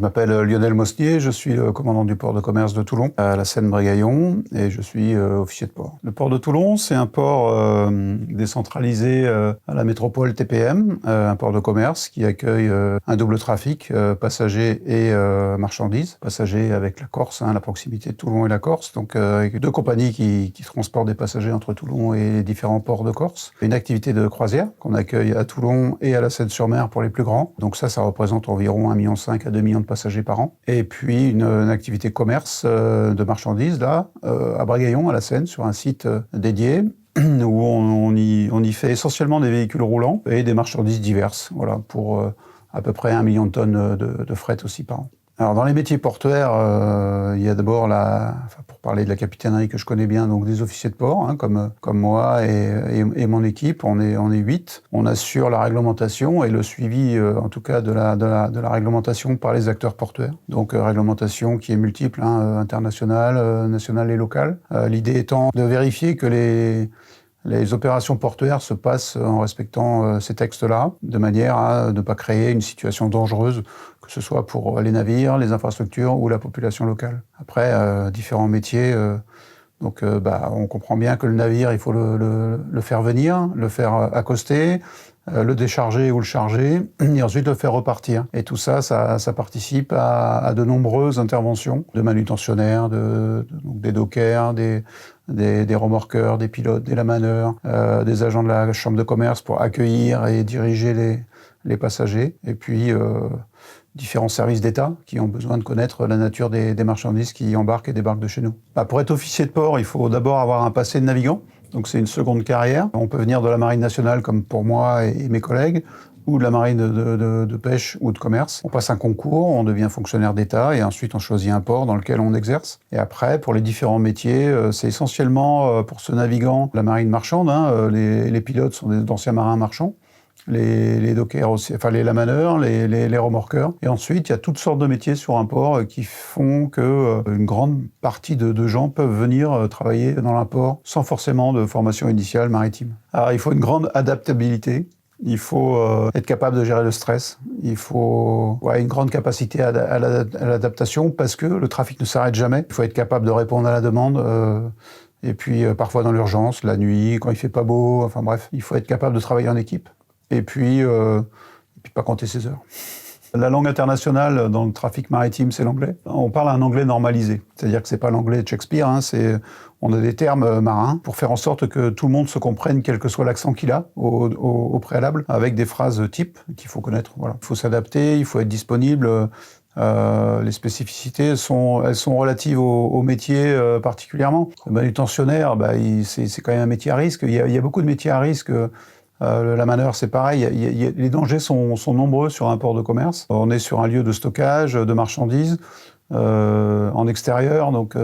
m'appelle Lionel Mosnier, je suis le commandant du port de commerce de Toulon, à la Seine-Brégaillon, et je suis officier de port. Le port de Toulon, c'est un port décentralisé à la métropole TPM, un port de commerce qui accueille un double trafic, passagers et marchandises. Passagers avec la Corse, la proximité de Toulon et la Corse, donc avec deux compagnies qui transportent des passagers entre Toulon et les différents ports de Corse. Une activité de croisière qu'on accueille à Toulon et à la Seine-sur-Mer pour les plus grands. Donc ça représente environ 1,5 million à 2 millions de passagers par an. Et puis une activité commerce de marchandises, là, à Brégaillon, à la Seine, sur un site dédié, où on y fait essentiellement des véhicules roulants et des marchandises diverses, voilà, pour à peu près 1 million de tonnes de fret aussi par an. Alors dans les métiers portuaires, il y a d'abord pour parler de la capitainerie que je connais bien, donc des officiers de port, comme moi et mon équipe, on est 8. On assure la réglementation et le suivi, en tout cas de la réglementation par les acteurs portuaires. Donc réglementation qui est multiple, internationale, nationale et locale. L'idée étant de vérifier que les opérations portuaires se passent en respectant ces textes-là, de manière à ne pas créer une situation dangereuse, que ce soit pour les navires, les infrastructures ou la population locale. Après, différents métiers, on comprend bien que le navire, il faut le faire venir, le faire accoster, le décharger ou le charger, et ensuite le faire repartir. Et tout ça participe à de nombreuses interventions de manutentionnaires, donc des dockers, des remorqueurs, des pilotes, des lamaneurs, des agents de la chambre de commerce pour accueillir et diriger les passagers, et puis différents services d'État qui ont besoin de connaître la nature des marchandises qui embarquent et débarquent de chez nous. Pour être officier de port, il faut d'abord avoir un passé de navigant, donc c'est une seconde carrière. On peut venir de la marine nationale comme pour moi et mes collègues, ou de la marine de pêche ou de commerce. On passe un concours, on devient fonctionnaire d'État et ensuite on choisit un port dans lequel on exerce. Et après, pour les différents métiers, c'est essentiellement pour ce navigant la marine marchande. Les pilotes sont d'anciens marins marchands. Les dockers aussi, enfin les lamaneurs, les remorqueurs. Et ensuite, il y a toutes sortes de métiers sur un port qui font que une grande partie de gens peuvent venir travailler dans un port sans forcément de formation initiale maritime. Alors, il faut une grande adaptabilité. Il faut être capable de gérer le stress. Il faut une grande capacité à l'adaptation parce que le trafic ne s'arrête jamais. Il faut être capable de répondre à la demande. Et puis parfois dans l'urgence, la nuit, quand il fait pas beau. Enfin bref, il faut être capable de travailler en équipe. Et puis pas compter ses heures. La langue internationale dans le trafic maritime, c'est l'anglais. On parle un anglais normalisé, c'est-à-dire que c'est pas l'anglais de Shakespeare, on a des termes marins pour faire en sorte que tout le monde se comprenne, quel que soit l'accent qu'il a au préalable, avec des phrases types qu'il faut connaître. Voilà. Il faut s'adapter, il faut être disponible. Les spécificités, elles sont relatives au métier particulièrement. Le manutentionnaire, c'est quand même un métier à risque. Il y a beaucoup de métiers à risque. Le lamaneur, c'est pareil, les dangers sont nombreux sur un port de commerce. On est sur un lieu de stockage de marchandises en extérieur, donc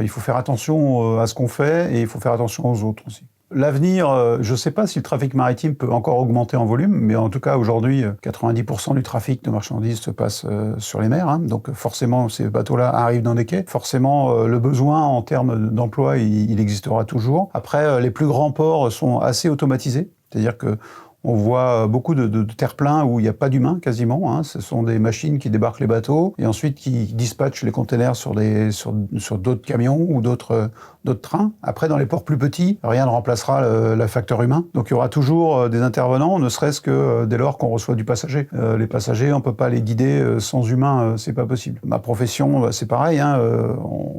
il faut faire attention à ce qu'on fait et il faut faire attention aux autres aussi. L'avenir, je ne sais pas si le trafic maritime peut encore augmenter en volume, mais en tout cas aujourd'hui, 90% du trafic de marchandises se passe sur les mers, donc forcément ces bateaux-là arrivent dans des quais. Forcément, le besoin en termes d'emploi, il existera toujours. Après, les plus grands ports sont assez automatisés. C'est-à-dire qu'on voit beaucoup de terre-pleins où il n'y a pas d'humains quasiment. Ce sont des machines qui débarquent les bateaux et ensuite qui dispatchent les containers sur d'autres camions ou d'autres trains. Après, dans les ports plus petits, rien ne remplacera le facteur humain. Donc il y aura toujours des intervenants, ne serait-ce que dès lors qu'on reçoit du passager. Les passagers, on ne peut pas les guider sans humain, c'est pas possible. Ma profession, c'est pareil.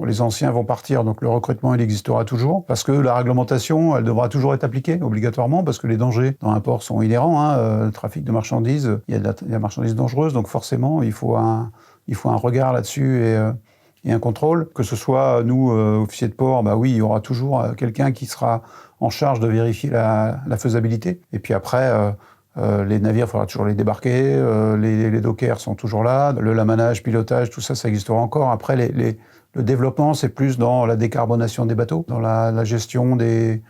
Les anciens vont partir, donc le recrutement, il existera toujours. Parce que la réglementation, elle devra toujours être appliquée, obligatoirement, parce que les dangers dans un port sont inhérents. Le trafic de marchandises, il y a de la marchandise dangereuse, donc forcément, il faut un regard là-dessus et un contrôle. Que ce soit nous, officiers de port, oui, il y aura toujours quelqu'un qui sera en charge de vérifier la faisabilité. Et puis après, les navires, il faudra toujours les débarquer, les dockers sont toujours là, le lamanage, pilotage, tout ça, ça existera encore. Après, le développement, c'est plus dans la décarbonation des bateaux, dans la gestion des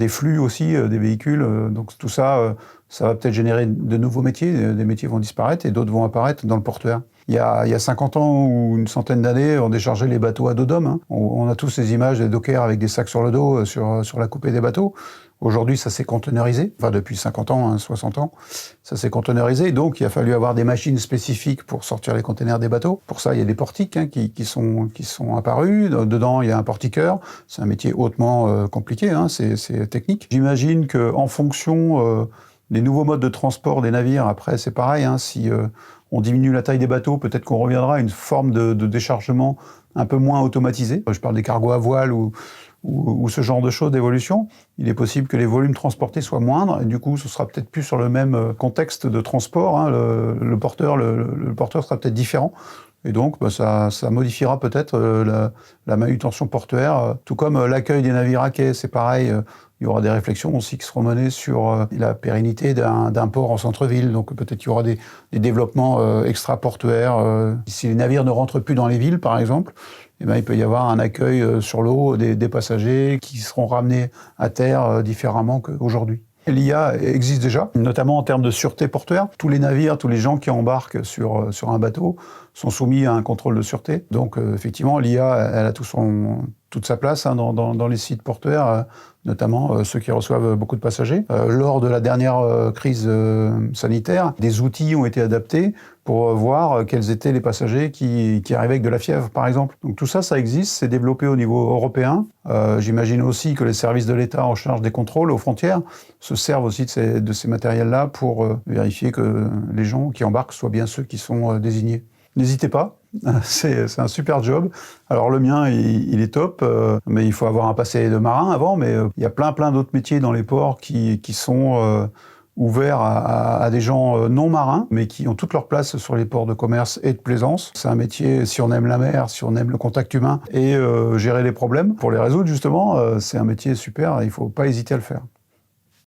flux aussi, des véhicules. Donc tout ça, ça va peut-être générer de nouveaux métiers. Des métiers vont disparaître et d'autres vont apparaître dans le portuaire. Il y a 50 ans ou une centaine d'années, on déchargeait les bateaux à dos d'homme. Hein. On a tous ces images des dockers avec des sacs sur le dos sur la coupée des bateaux. Aujourd'hui, ça s'est conteneurisé. Enfin, depuis 50 ans, hein, 60 ans, ça s'est conteneurisé. Donc, il a fallu avoir des machines spécifiques pour sortir les conteneurs des bateaux. Pour ça, il y a des portiques hein, qui sont apparus. Dedans, il y a un portiqueur. C'est un métier hautement compliqué, hein, c'est technique. J'imagine qu'en fonction des nouveaux modes de transport des navires, après, c'est pareil. Hein, si on diminue la taille des bateaux, peut-être qu'on reviendra à une forme de déchargement un peu moins automatisé. Je parle des cargos à voile ou ce genre de choses d'évolution. Il est possible que les volumes transportés soient moindres, et du coup, ce sera peut-être plus sur le même contexte de transport. Hein. Le porteur sera peut-être différent. Et donc, ça modifiera peut-être la manutention portuaire, tout comme l'accueil des navires à quai, c'est pareil. Il y aura des réflexions aussi qui seront menées sur la pérennité d'un port en centre-ville. Donc peut-être qu'il y aura des développements extra-portuaires. Si les navires ne rentrent plus dans les villes, par exemple, eh ben, il peut y avoir un accueil sur l'eau des passagers qui seront ramenés à terre différemment qu'aujourd'hui. L'IA existe déjà, notamment en termes de sûreté portuaire. Tous les navires, tous les gens qui embarquent sur un bateau sont soumis à un contrôle de sûreté. Donc effectivement, l'IA, elle a toute sa place hein, dans les sites portuaires, notamment ceux qui reçoivent beaucoup de passagers. Lors de la dernière crise sanitaire, des outils ont été adaptés pour voir quels étaient les passagers qui arrivaient avec de la fièvre, par exemple. Donc tout ça, ça existe, c'est développé au niveau européen. J'imagine aussi que les services de l'État en charge des contrôles aux frontières se servent aussi de ces matériels-là pour vérifier que les gens qui embarquent soient bien ceux qui sont désignés. N'hésitez pas, c'est un super job. Alors le mien, il est top, mais il faut avoir un passé de marin avant, mais il y a plein d'autres métiers dans les ports qui sont ouverts à des gens non marins, mais qui ont toute leur place sur les ports de commerce et de plaisance. C'est un métier, si on aime la mer, si on aime le contact humain et gérer les problèmes, pour les résoudre justement, c'est un métier super, il ne faut pas hésiter à le faire.